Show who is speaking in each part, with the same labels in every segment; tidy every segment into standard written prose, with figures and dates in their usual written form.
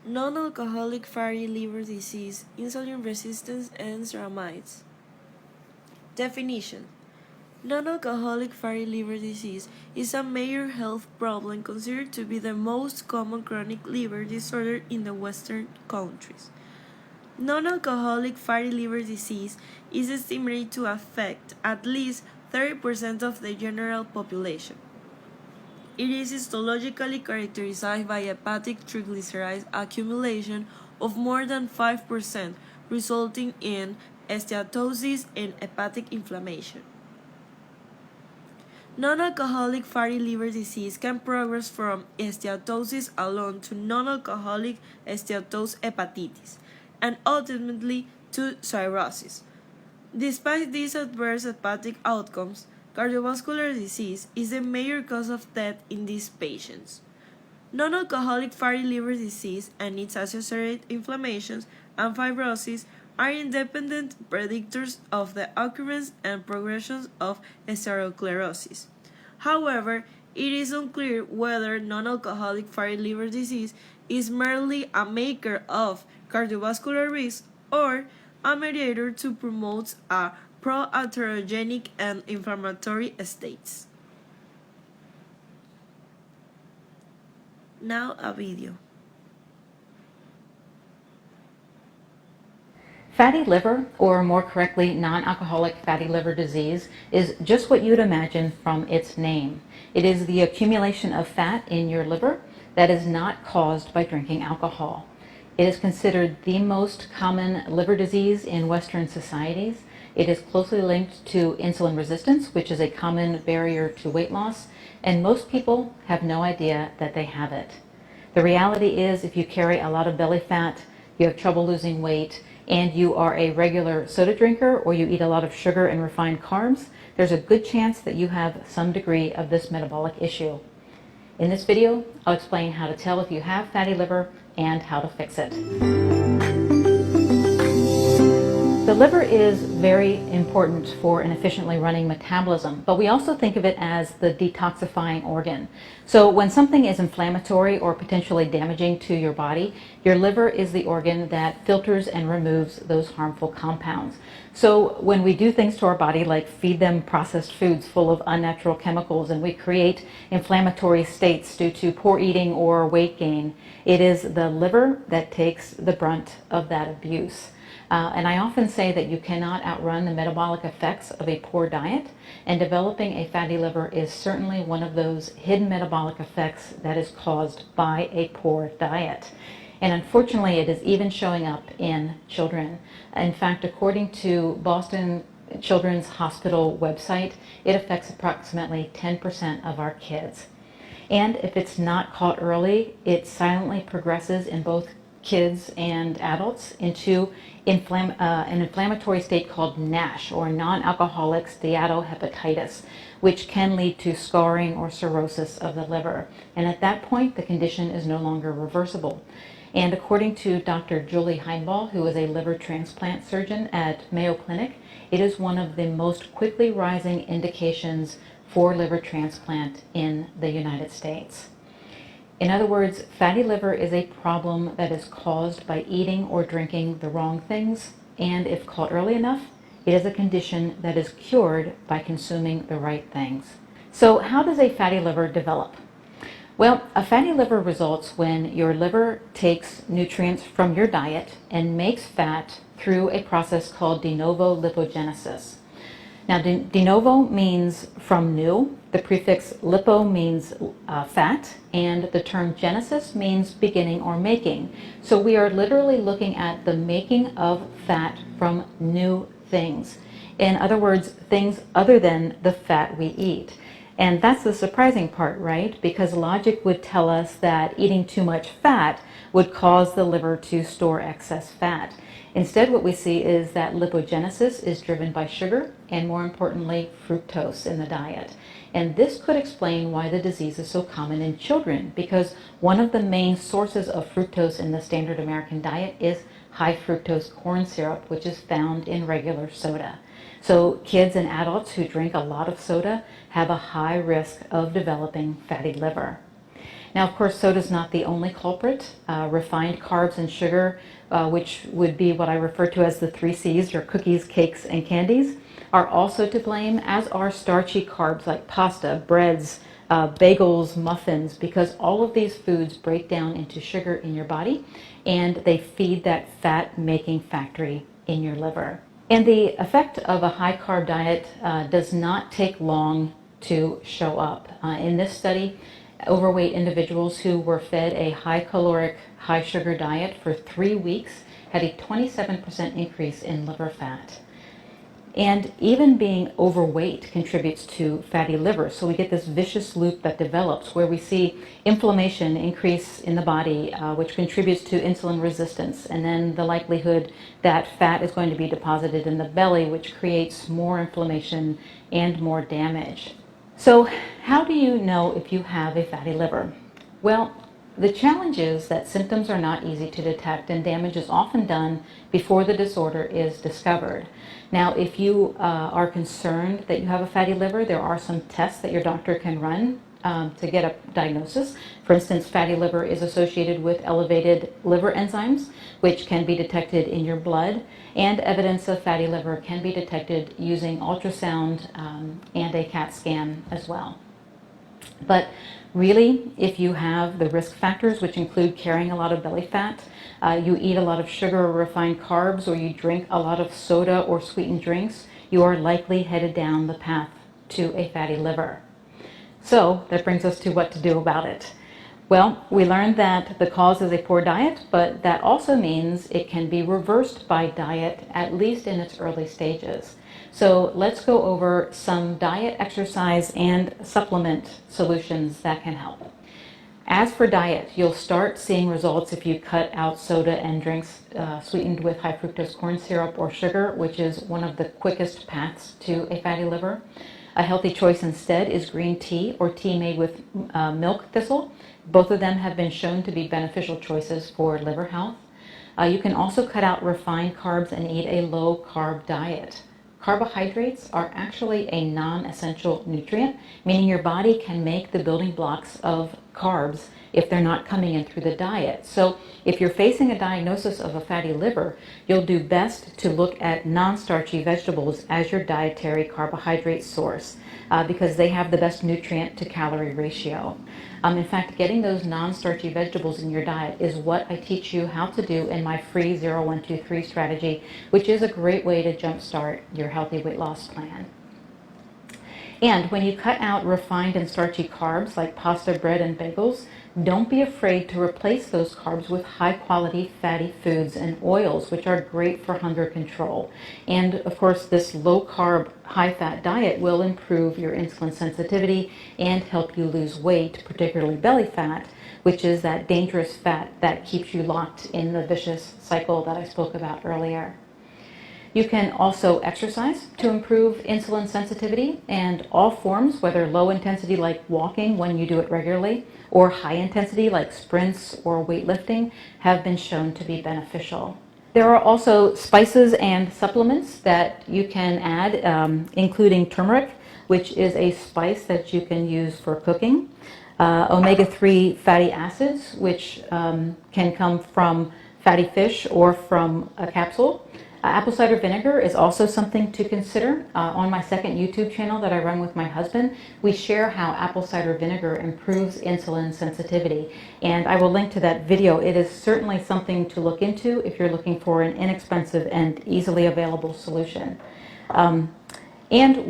Speaker 1: Non-alcoholic fatty liver disease, insulin resistance, and ceramides. Definition: non-alcoholic fatty liver disease is a major health problem considered to be the most common chronic liver disorder in the Western countries. Non-alcoholic fatty liver disease is estimated to affect at least 30% of the general population. It is histologically characterized by hepatic triglyceride accumulation of more than 5%, resulting in steatosis and hepatic inflammation. Non-alcoholic fatty liver disease can progress from steatosis alone to non-alcoholic steatous hepatitis, and ultimately to cirrhosis. Despite these adverse hepatic outcomes, cardiovascular disease is the major cause of death in these patients. Non-alcoholic fatty liver disease and its associated inflammations and fibrosis are independent predictors of the occurrence and progression of atherosclerosis. However, it is unclear whether non-alcoholic fatty liver disease is merely a marker of cardiovascular risk or a mediator to promote a pro-atherogenic and inflammatory states. Now a video.
Speaker 2: Fatty liver, or more correctly, non-alcoholic fatty liver disease, is just what you'd imagine from its name. It is the accumulation of fat in your liver that is not caused by drinking alcohol. It is considered the most common liver disease in Western societies. It is closely linked to insulin resistance, which is a common barrier to weight loss, and most people have no idea that they have it. The reality is, if you carry a lot of belly fat, you have trouble losing weight, and you are a regular soda drinker or you eat a lot of sugar and refined carbs, there's a good chance that you have some degree of this metabolic issue. In this video, I'll explain how to tell if you have fatty liver and how to fix it. The liver is very important for an efficiently running metabolism, but we also think of it as the detoxifying organ. So when something is inflammatory or potentially damaging to your body, your liver is the organ that filters and removes those harmful compounds. So when we do things to our body like feed them processed foods full of unnatural chemicals and we create inflammatory states due to poor eating or weight gain, it is the liver that takes the brunt of that abuse. And I often say that you cannot outrun the metabolic effects of a poor diet, and developing a fatty liver is certainly one of those hidden metabolic effects that is caused by a poor diet. And unfortunately, it is even showing up in children. In fact, according to Boston Children's Hospital website, it affects approximately 10% of our kids. And if it's not caught early, it silently progresses in both kids and adults into an inflammatory state called NASH, or non-alcoholic steatohepatitis, which can lead to scarring or cirrhosis of the liver. And at that point, the condition is no longer reversible. And according to Dr. Julie Heinball, who is a liver transplant surgeon at Mayo Clinic, it is one of the most quickly rising indications for liver transplant in the United States. In other words, fatty liver is a problem that is caused by eating or drinking the wrong things, and if caught early enough, it is a condition that is cured by consuming the right things. So how does a fatty liver develop? Well, a fatty liver results when your liver takes nutrients from your diet and makes fat through a process called de novo lipogenesis. Now, de novo means from new. The prefix lipo means fat, and the term genesis means beginning or making. So we are literally looking at the making of fat from new things. In other words, things other than the fat we eat. And that's the surprising part, right? Because logic would tell us that eating too much fat would cause the liver to store excess fat. Instead, what we see is that lipogenesis is driven by sugar and, more importantly, fructose in the diet. And this could explain why the disease is so common in children, because one of the main sources of fructose in the standard American diet is high fructose corn syrup, which is found in regular soda. So kids and adults who drink a lot of soda have a high risk of developing fatty liver. Now, of course, soda is not the only culprit. Refined carbs and sugar, which would be what I refer to as the 3 C's, or cookies, cakes, and candies, are also to blame, as are starchy carbs like pasta, breads, bagels, muffins, because all of these foods break down into sugar in your body and they feed that fat-making factory in your liver. And the effect of a high-carb diet does not take long to show up. In this study, overweight individuals who were fed a high-caloric, high-sugar diet for 3 weeks had a 27% increase in liver fat. And even being overweight contributes to fatty liver. So we get this vicious loop that develops where we see inflammation increase in the body, which contributes to insulin resistance. And then the likelihood that fat is going to be deposited in the belly, which creates more inflammation and more damage. So how do you know if you have a fatty liver? Well, the challenge is that symptoms are not easy to detect and damage is often done before the disorder is discovered. Now, if you are concerned that you have a fatty liver, there are some tests that your doctor can run to get a diagnosis. For instance, fatty liver is associated with elevated liver enzymes, which can be detected in your blood, and evidence of fatty liver can be detected using ultrasound and a CAT scan as well. But really, if you have the risk factors, which include carrying a lot of belly fat, you eat a lot of sugar or refined carbs, or you drink a lot of soda or sweetened drinks, you are likely headed down the path to a fatty liver. So that brings us to what to do about it. Well, we learned that the cause is a poor diet, but that also means it can be reversed by diet, at least in its early stages. So let's go over some diet, exercise, and supplement solutions that can help. As for diet, you'll start seeing results if you cut out soda and drinks sweetened with high fructose corn syrup or sugar, which is one of the quickest paths to a fatty liver. A healthy choice instead is green tea or tea made with milk thistle. Both of them have been shown to be beneficial choices for liver health. You can also cut out refined carbs and eat a low-carb diet. Carbohydrates are actually a non-essential nutrient, meaning your body can make the building blocks of carbs if they're not coming in through the diet. So if you're facing a diagnosis of a fatty liver, you'll do best to look at non-starchy vegetables as your dietary carbohydrate source because they have the best nutrient to calorie ratio. In fact, getting those non-starchy vegetables in your diet is what I teach you how to do in my free 0123 strategy, which is a great way to jumpstart your healthy weight loss plan. And when you cut out refined and starchy carbs like pasta, bread, and bagels, don't be afraid to replace those carbs with high-quality fatty foods and oils, which are great for hunger control. And of course, this low-carb, high-fat diet will improve your insulin sensitivity and help you lose weight, particularly belly fat, which is that dangerous fat that keeps you locked in the vicious cycle that I spoke about earlier. You can also exercise to improve insulin sensitivity, and all forms, whether low intensity like walking when you do it regularly, or high intensity like sprints or weightlifting, have been shown to be beneficial. There are also spices and supplements that you can add, including turmeric, which is a spice that you can use for cooking, omega-3 fatty acids, which can come from fatty fish or from a capsule. Apple cider vinegar is also something to consider. On my second YouTube channel that I run with my husband, we share how apple cider vinegar improves insulin sensitivity. And I will link to that video. It is certainly something to look into if you're looking for an inexpensive and easily available solution. And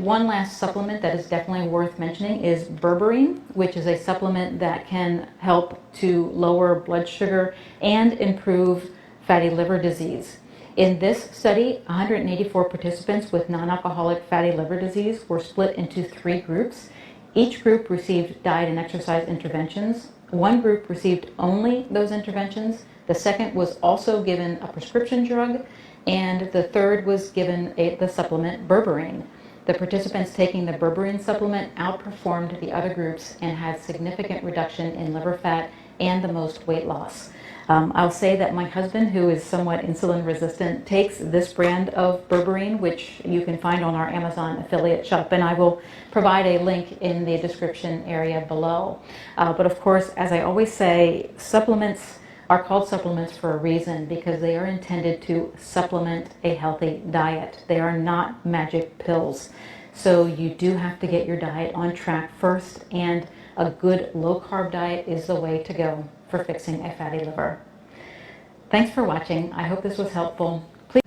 Speaker 2: one last supplement that is definitely worth mentioning is berberine, which is a supplement that can help to lower blood sugar and improve fatty liver disease. In this study, 184 participants with non-alcoholic fatty liver disease were split into 3 groups. Each group received diet and exercise interventions. One group received only those interventions. The second was also given a prescription drug, and the third was given the supplement berberine. The participants taking the berberine supplement outperformed the other groups and had significant reduction in liver fat and the most weight loss. I'll say that my husband, who is somewhat insulin resistant, takes this brand of berberine, which you can find on our Amazon affiliate shop, and I will provide a link in the description area below. But of course, as I always say, supplements are called supplements for a reason, because they are intended to supplement a healthy diet. They are not magic pills. So you do have to get your diet on track first, and a good low-carb diet is the way to go for fixing a fatty liver. Thanks for watching. I hope this was helpful. Please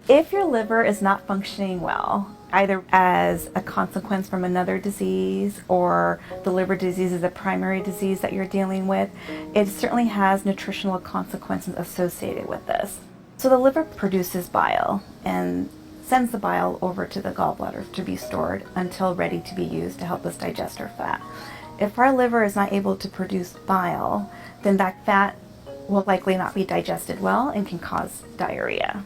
Speaker 3: If your liver is not functioning well, either as a consequence from another disease or the liver disease is a primary disease that you're dealing with, it certainly has nutritional consequences associated with this. So the liver produces bile and sends the bile over to the gallbladder to be stored until ready to be used to help us digest our fat. If our liver is not able to produce bile, then that fat will likely not be digested well and can cause diarrhea.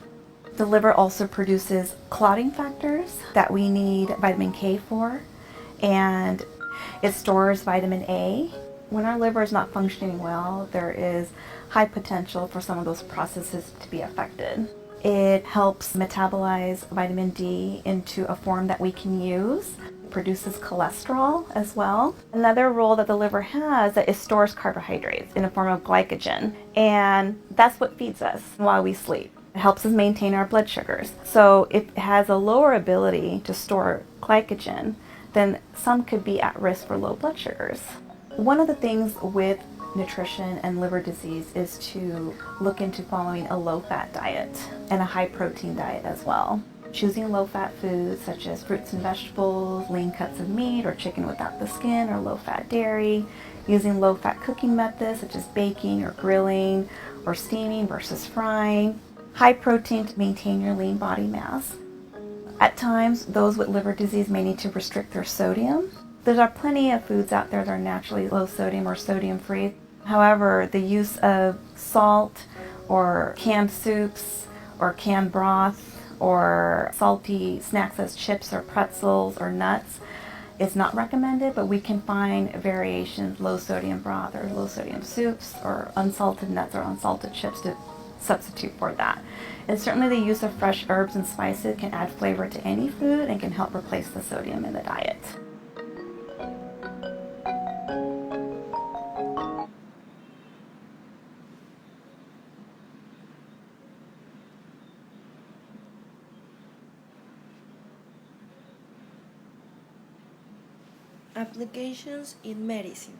Speaker 3: The liver also produces clotting factors that we need vitamin K for, and it stores vitamin A. When our liver is not functioning well, there is high potential for some of those processes to be affected. It helps metabolize vitamin D into a form that we can use. It produces cholesterol as well. Another role that the liver has is it stores carbohydrates in a form of glycogen, and that's what feeds us while we sleep. It helps us maintain our blood sugars. So if it has a lower ability to store glycogen, then some could be at risk for low blood sugars. One of the things with nutrition and liver disease is to look into following a low-fat diet and a high-protein diet as well. Choosing low-fat foods such as fruits and vegetables, lean cuts of meat or chicken without the skin, or low-fat dairy. Using low-fat cooking methods such as baking or grilling or steaming versus frying. High protein to maintain your lean body mass. At times, those with liver disease may need to restrict their sodium. There are plenty of foods out there that are naturally low sodium or sodium free. However, the use of salt or canned soups or canned broth or salty snacks as chips or pretzels or nuts is not recommended, but we can find variations, low sodium broth or low sodium soups or unsalted nuts or unsalted chips to substitute for that. And certainly the use of fresh herbs and spices can add flavor to any food and can help replace the sodium in the diet.
Speaker 1: Applications in medicine.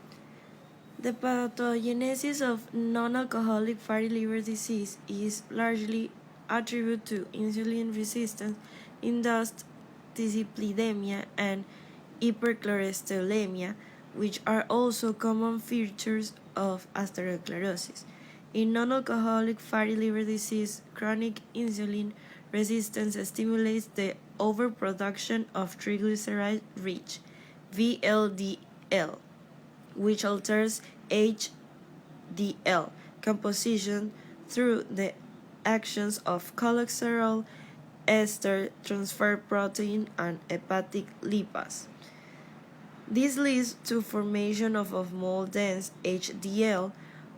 Speaker 1: The pathogenesis of non-alcoholic fatty liver disease is largely attributed to insulin resistance, induced dyslipidemia, and hypercholesterolemia, which are also common features of atherosclerosis. In non-alcoholic fatty liver disease, chronic insulin resistance stimulates the overproduction of triglyceride-rich VLDL, which alters HDL composition through the actions of cholesterol ester transfer protein and hepatic lipase. This leads to formation of more dense HDL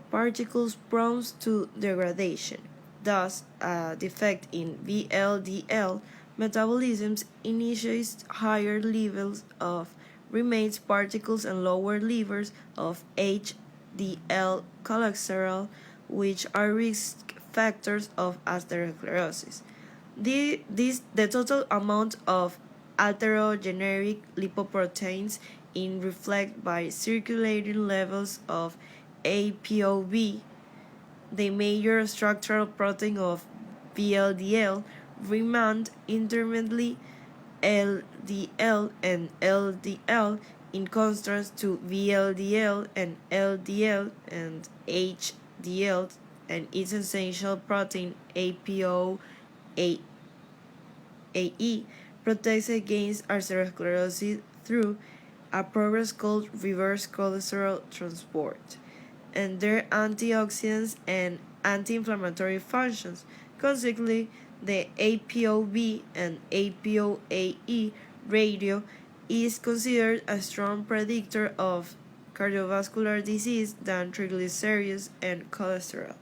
Speaker 1: particles prone to degradation. Thus, a defect in VLDL metabolism initiates higher levels of remains particles and lower levels of HDL cholesterol, which are risk factors of atherosclerosis. The total amount of atherogenic lipoproteins in reflect by circulating levels of ApoB, the major structural protein of VLDL, remained intermittently LDL and LDL in contrast to VLDL and LDL and HDL and its essential protein ApoAE protects against atherosclerosis through a process called reverse cholesterol transport, and their antioxidants and anti-inflammatory functions Consequently, the APOB and APOAE ratio is considered a strong predictor of cardiovascular disease than triglycerides and cholesterol.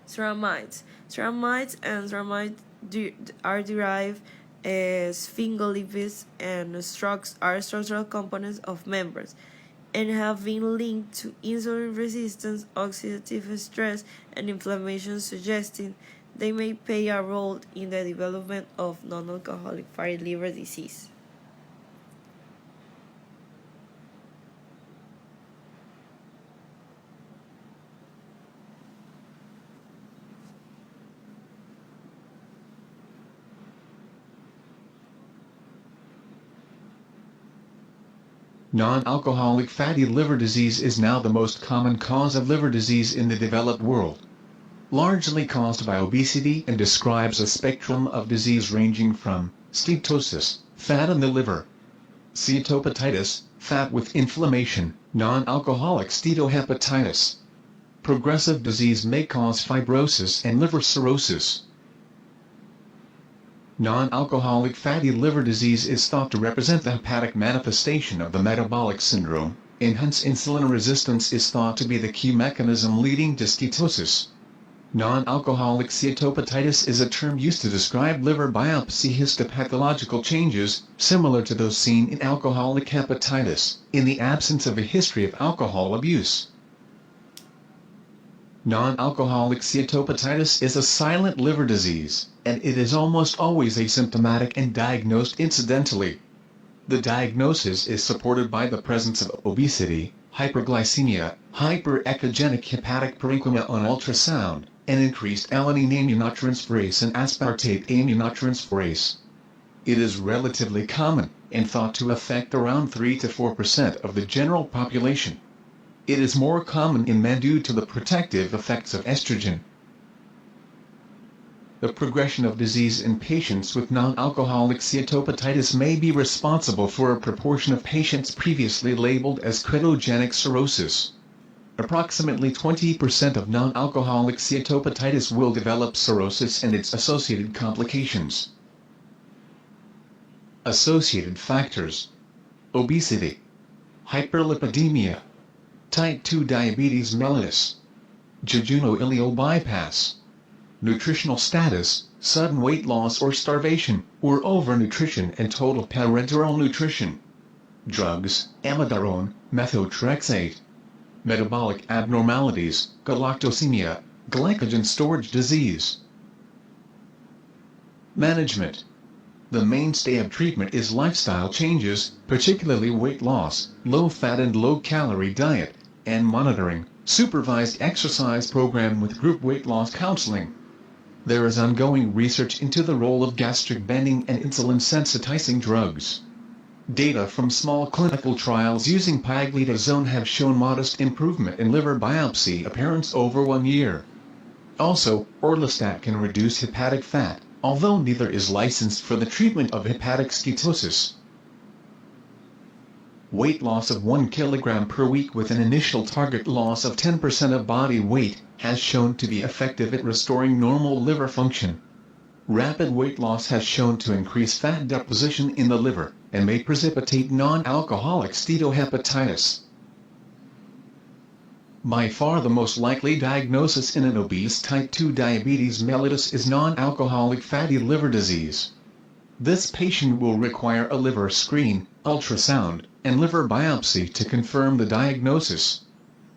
Speaker 1: Ceramides. Ceramides and are derived sphingolipids and are structural components of membranes and have been linked to insulin resistance, oxidative stress, and inflammation, suggesting they may play a role in the development of non-alcoholic fatty liver disease.
Speaker 4: Non-alcoholic fatty liver disease is now the most common cause of liver disease in the developed world, largely caused by obesity, and describes a spectrum of disease ranging from steatosis, fat in the liver, steatohepatitis, fat with inflammation, non-alcoholic steatohepatitis. Progressive disease may cause fibrosis and liver cirrhosis. Non-alcoholic fatty liver disease is thought to represent the hepatic manifestation of the metabolic syndrome, and hence insulin resistance is thought to be the key mechanism leading to steatosis. Non-alcoholic steatohepatitis is a term used to describe liver biopsy histopathological changes, similar to those seen in alcoholic hepatitis, in the absence of a history of alcohol abuse. Non-alcoholic steatohepatitis is a silent liver disease, and it is almost always asymptomatic and diagnosed incidentally. The diagnosis is supported by the presence of obesity, hyperglycemia, hyperechogenic hepatic parenchyma on ultrasound, and increased alanine aminotransferase and aspartate aminotransferase. It is relatively common, and thought to affect around 3 to 4% of the general population. It is more common in men due to the protective effects of estrogen. The progression of disease in patients with non-alcoholic steatohepatitis may be responsible for a proportion of patients previously labeled as ketogenic cirrhosis. Approximately 20% of non-alcoholic steatohepatitis will develop cirrhosis and its associated complications. Associated factors: obesity, hyperlipidemia, type 2 diabetes mellitus, jejunal bypass, nutritional status, sudden weight loss or starvation, or overnutrition and total parenteral nutrition, drugs, amiodarone, methotrexate, metabolic abnormalities, galactosemia, glycogen storage disease. Management. The mainstay of treatment is lifestyle changes, particularly weight loss, low-fat and low-calorie diet, and monitoring, supervised exercise program with group weight loss counseling. There is ongoing research into the role of gastric banding and insulin-sensitizing drugs. Data from small clinical trials using pioglitazone have shown modest improvement in liver biopsy appearance over 1 year. Also, orlistat can reduce hepatic fat, although neither is licensed for the treatment of hepatic steatosis. Weight loss of 1 kg per week with an initial target loss of 10% of body weight has shown to be effective at restoring normal liver function. Rapid weight loss has shown to increase fat deposition in the liver, and may precipitate non-alcoholic steatohepatitis. By far the most likely diagnosis in an obese type 2 diabetes mellitus is non-alcoholic fatty liver disease. This patient will require a liver screen, ultrasound, and liver biopsy to confirm the diagnosis.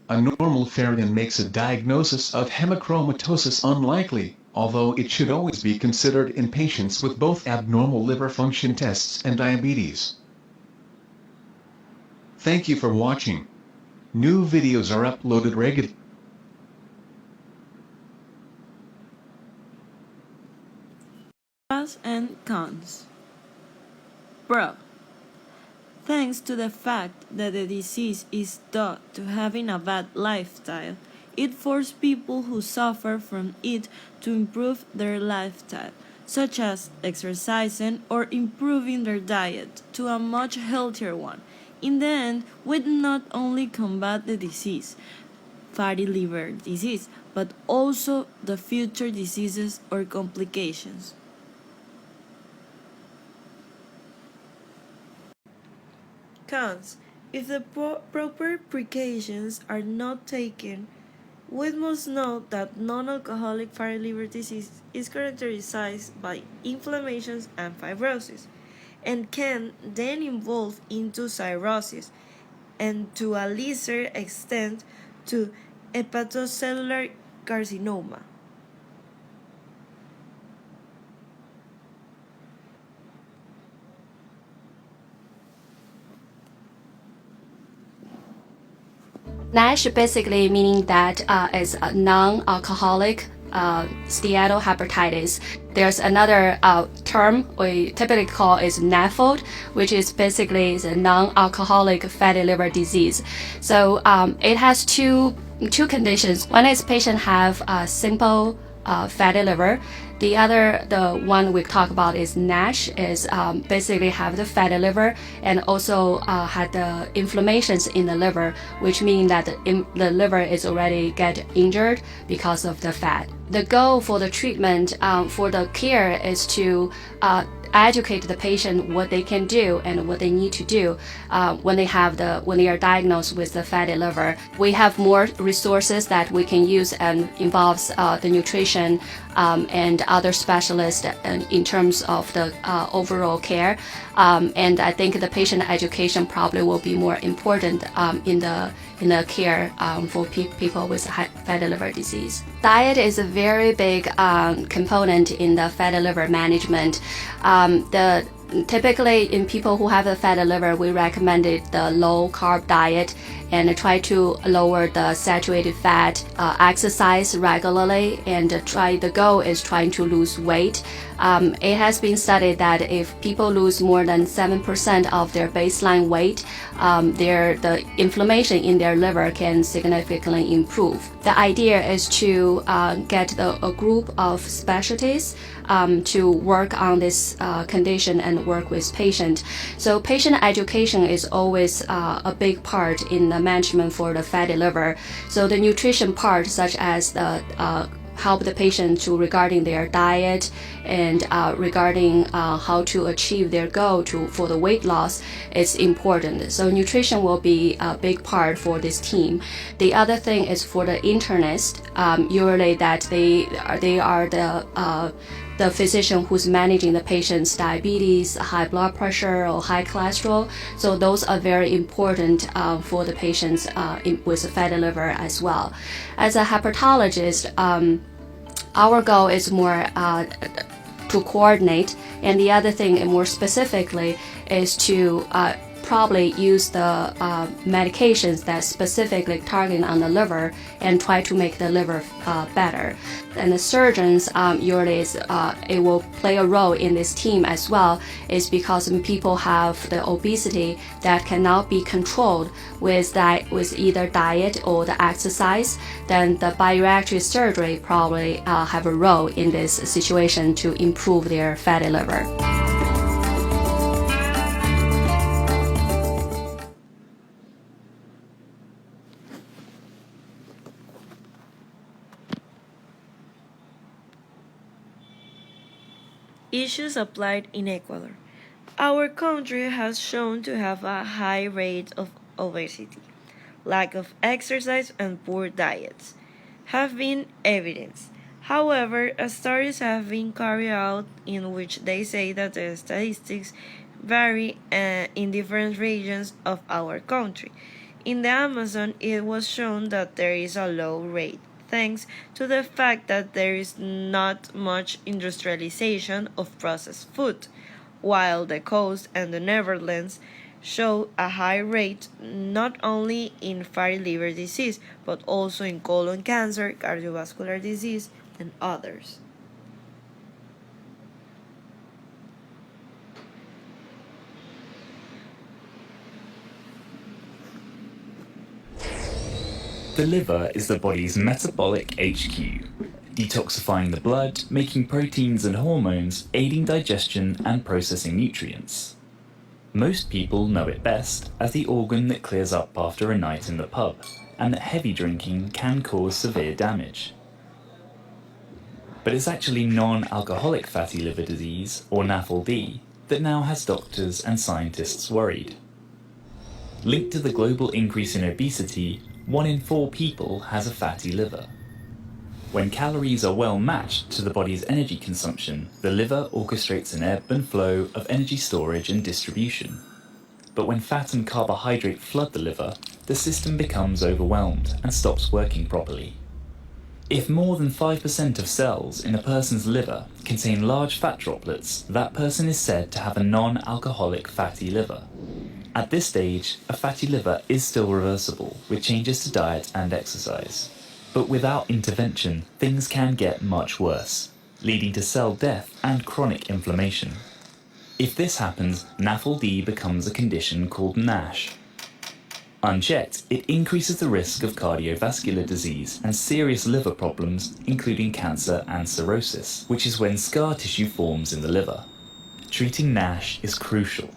Speaker 4: A normal ferritin makes a diagnosis of hemochromatosis unlikely, although it should always be considered in patients with both abnormal liver function tests and diabetes. Thank you for watching. New videos are uploaded regularly.
Speaker 1: Pros and cons. Pro. Thanks to the fact that the disease is thought to having a bad lifestyle, it forced people who suffer from it to improve their lifestyle, such as exercising or improving their diet to a much healthier one. In the end, we not only combat the disease, fatty liver disease, but also the future diseases or complications. Cons. If the proper precautions are not taken, we must note that non-alcoholic fatty liver disease is characterized by inflammations and fibrosis, and can then evolve into cirrhosis, and to a lesser extent to hepatocellular carcinoma.
Speaker 5: NASH basically meaning that it's a non-alcoholic steatohepatitis. There's another term we typically call is NAFLD, which is basically a non-alcoholic fatty liver disease. So it has two conditions. One is patient have a simple fatty liver. The one we talk about is NASH, is basically have the fatty liver and also had the inflammations in the liver, which mean that the liver is already get injured because of the fat. The goal for the treatment, for the care, is to educate the patient what they can do and what they need to do when they are diagnosed with the fatty liver. We have more resources that we can use and involves the nutrition and other specialists in terms of the overall care. And I think the patient education probably will be more important in the care for people with fatty liver disease. Diet is a very big component in the fatty liver management. Typically, in people who have a fatty liver, we recommended the low-carb diet and try to lower the saturated fat, exercise regularly, and the goal is trying to lose weight. It has been studied that if people lose more than 7% of their baseline weight, the inflammation in their liver can significantly improve. The idea is to get a group of specialties to work on this condition and work with patient. So patient education is always a big part in the management for the fatty liver. So the nutrition part, such as the help the patient to regarding their diet and regarding how to achieve their goal for the weight loss, is important. So nutrition will be a big part for this team. The other thing is for the internist, usually that they are the physician who's managing the patient's diabetes, high blood pressure, or high cholesterol. So those are very important for the patients with a fatty liver as well. As a hepatologist, our goal is more to coordinate, and the other thing, and more specifically, is to probably use the medications that specifically target on the liver and try to make the liver better. And the surgeons usually it will play a role in this team as well, is because when people have the obesity that cannot be controlled with either diet or the exercise, then the bariatric surgery probably have a role in this situation to improve their fatty liver.
Speaker 1: Issues applied in Ecuador. Our country has shown to have a high rate of obesity. Lack of exercise and poor diets have been evidenced. However, studies have been carried out in which they say that the statistics vary in different regions of our country. In the Amazon, it was shown that there is a low rate, thanks to the fact that there is not much industrialization of processed food, while the coast and the Netherlands show a high rate not only in fatty liver disease, but also in colon cancer, cardiovascular disease, and others.
Speaker 6: The liver is the body's metabolic HQ, detoxifying the blood, making proteins and hormones, aiding digestion and processing nutrients. Most people know it best as the organ that clears up after a night in the pub, and that heavy drinking can cause severe damage. but it's actually non-alcoholic fatty liver disease, or NAFLD, that now has doctors and scientists worried. Linked to the global increase in obesity, 1 in 4 people has a fatty liver. When calories are well matched to the body's energy consumption, the liver orchestrates an ebb and flow of energy storage and distribution. But when fat and carbohydrate flood the liver, the system becomes overwhelmed and stops working properly. If more than 5% of cells in a person's liver contain large fat droplets, that person is said to have a non-alcoholic fatty liver. At this stage, a fatty liver is still reversible with changes to diet and exercise. But without intervention, things can get much worse, leading to cell death and chronic inflammation. If this happens, NAFLD becomes a condition called NASH. Unchecked, it increases the risk of cardiovascular disease and serious liver problems, including cancer and cirrhosis, which is when scar tissue forms in the liver. Treating NASH is crucial,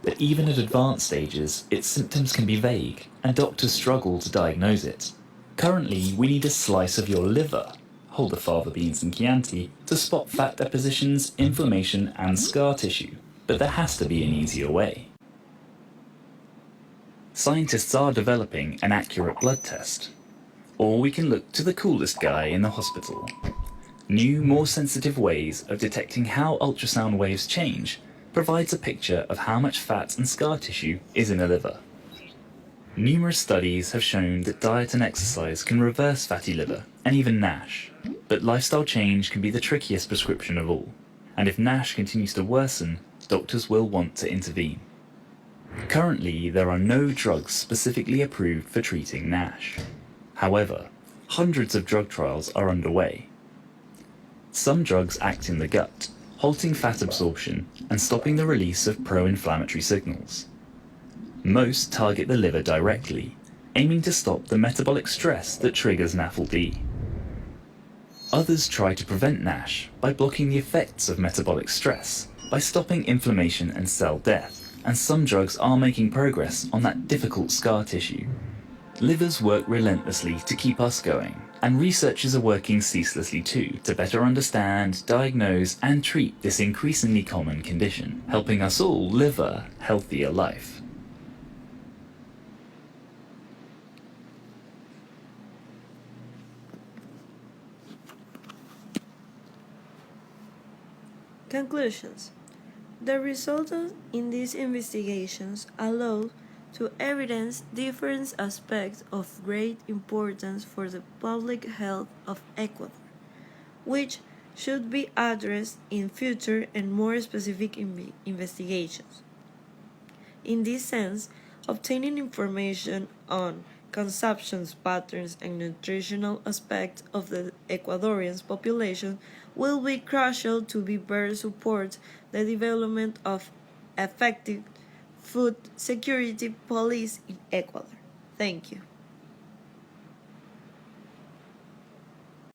Speaker 6: but even at advanced stages, its symptoms can be vague, and doctors struggle to diagnose it. Currently, we need a slice of your liver, whole the fava beans and Chianti, to spot fat depositions, inflammation, and scar tissue, but there has to be an easier way. Scientists are developing an accurate blood test. Or we can look to the coolest guy in the hospital. New, more sensitive ways of detecting how ultrasound waves change provides a picture of how much fat and scar tissue is in a liver. Numerous studies have shown that diet and exercise can reverse fatty liver and even NASH, but lifestyle change can be the trickiest prescription of all, and if NASH continues to worsen, doctors will want to intervene. Currently, there are no drugs specifically approved for treating NASH. However, hundreds of drug trials are underway. Some drugs act in the gut, halting fat absorption and stopping the release of pro-inflammatory signals. Most target the liver directly, aiming to stop the metabolic stress that triggers NAFLD. Others try to prevent NASH by blocking the effects of metabolic stress, by stopping inflammation and cell death, and some drugs are making progress on that difficult scar tissue. Livers work relentlessly to keep us going, and researchers are working ceaselessly too to better understand, diagnose, and treat this increasingly common condition, helping us all live a healthier life.
Speaker 1: Conclusions. The results in these investigations allow to evidence different aspects of great importance for the public health of Ecuador, which should be addressed in future and more specific investigations. In this sense, obtaining information on consumption patterns and nutritional aspects of the Ecuadorian population will be crucial to be better support the development of effective food security policy in Ecuador. Thank you.